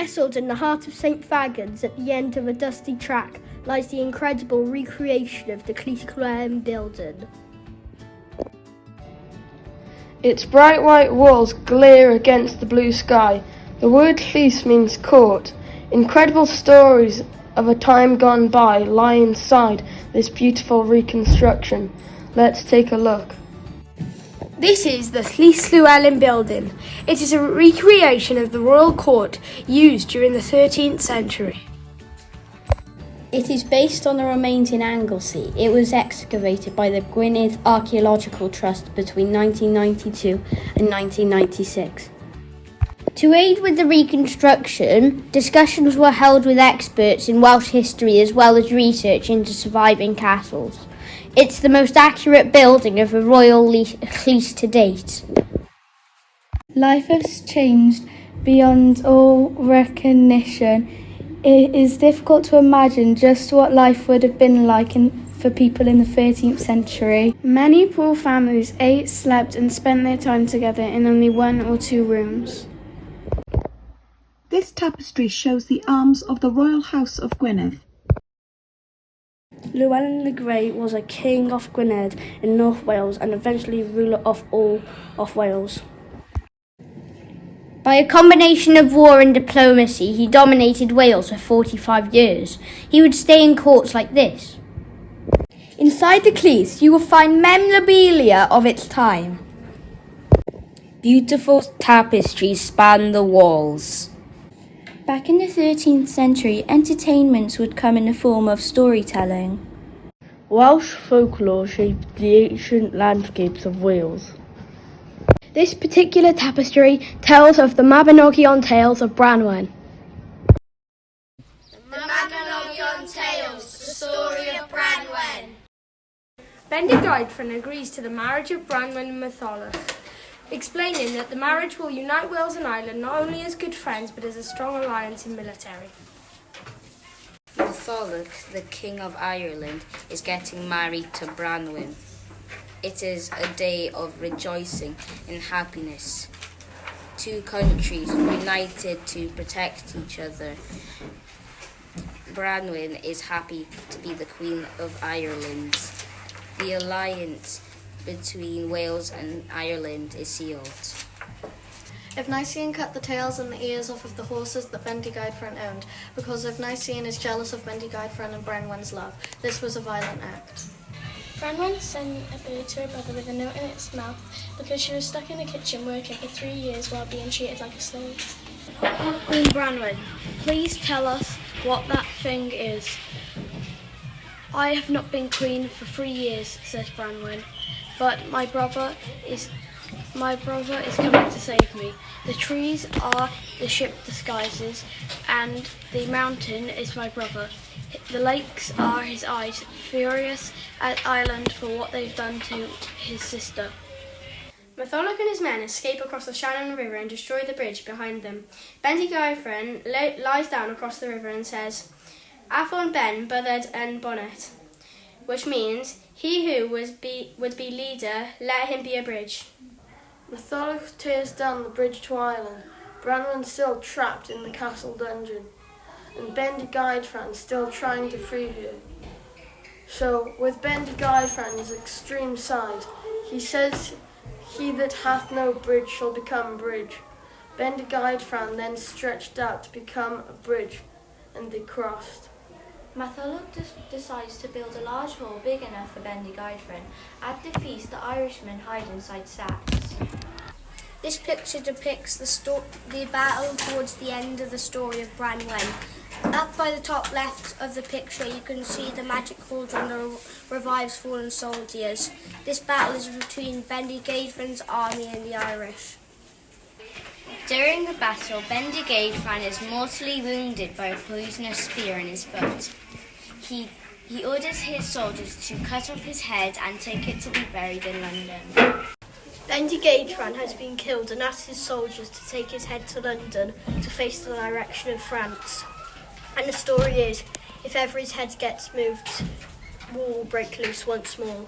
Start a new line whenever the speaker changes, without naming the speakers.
Nestled in the heart of St Fagans, at the end of a dusty track, lies the incredible recreation of the Llys building.
Its bright white walls glare against the blue sky. The word Llys means court. Incredible stories of a time gone by lie inside this beautiful reconstruction. Let's take a look.
This is the Llewelyn building. It is a recreation of the royal court used during the 13th century.
It is based on the remains in Anglesey. It was excavated by the Gwynedd Archaeological Trust between 1992 and 1996.
To aid with the reconstruction, discussions were held with experts in Welsh history as well as research into surviving castles. It's the most accurate building of a royal Llys to date.
Life has changed beyond all recognition. It is difficult to imagine just what life would have been like for people in the 13th century.
Many poor families ate, slept and spent their time together in only 1 or 2 rooms.
This tapestry shows the arms of the royal house of Gwynedd.
Llewelyn the Great was a king of Gwynedd in North Wales and eventually ruler of all of Wales.
By a combination of war and diplomacy, he dominated Wales for 45 years. He would stay in courts like this.
Inside the Llys, you will find memorabilia of its time.
Beautiful tapestries span the walls.
Back in the 13th century, entertainments would come in the form of storytelling.
Welsh folklore shaped the ancient landscapes of Wales.
This particular tapestry tells of the Mabinogion tales of Branwen.
The Mabinogion tales, the story of Branwen.
Bendigeidfran agrees to the marriage of Branwen and Matholwch, explaining that the marriage will unite Wales and Ireland not only as good friends but as a strong alliance in military.
Matholwch, the King of Ireland, is getting married to Branwen. It is a day of rejoicing and happiness. 2 countries united to protect each other. Branwen is happy to be the Queen of Ireland. The alliance between Wales and Ireland is sealed.
Efnisien cut the tails and the ears off of the horses that Bendigeidfran owned, because Efnisien is jealous of Bendigeidfran and Branwen's love. This was a violent act.
Branwen sent a bird to her brother with a note in its mouth because she was stuck in a kitchen working for 3 years while being treated like a slave.
Queen Branwen, please tell us what that thing is. I have not been queen for 3 years, says Branwen, but my brother is coming to save me. The trees are the ship disguises, and the mountain is my brother. The lakes are his eyes, furious at Ireland for what they've done to his sister.
Matholwch and his men escape across the Shannon River and destroy the bridge behind them. Bendigeidfran lies down across the river and says, Afon Ben, Bydded and Bonnet, which means, he who would be leader, let him be a bridge.
Matholwch tears down the bridge to Ireland. Branwen's still trapped in the castle dungeon, and Bendigeidfran still trying to free her. So, with Bendigeidfran's extreme side, he says, he that hath no bridge shall become bridge. Bendigeidfran then stretched out to become a bridge, and they crossed.
Matholwch decides to build a large hall big enough for Bendigeidfran. At the feast, the Irishmen hide inside sacks.
This picture depicts the battle towards the end of the story of Branwen. Up by the top left of the picture you can see the magic cauldron that revives fallen soldiers. This battle is between Bendigeidfran's army and the Irish.
During the battle, Bendigeidfran is mortally wounded by a poisonous spear in his foot. He orders his soldiers to cut off his head and take it to be buried in London.
Bendigeidfran has been killed and asks his soldiers to take his head to London to face the direction of France. And the story is, if ever his head gets moved, war will break loose once more.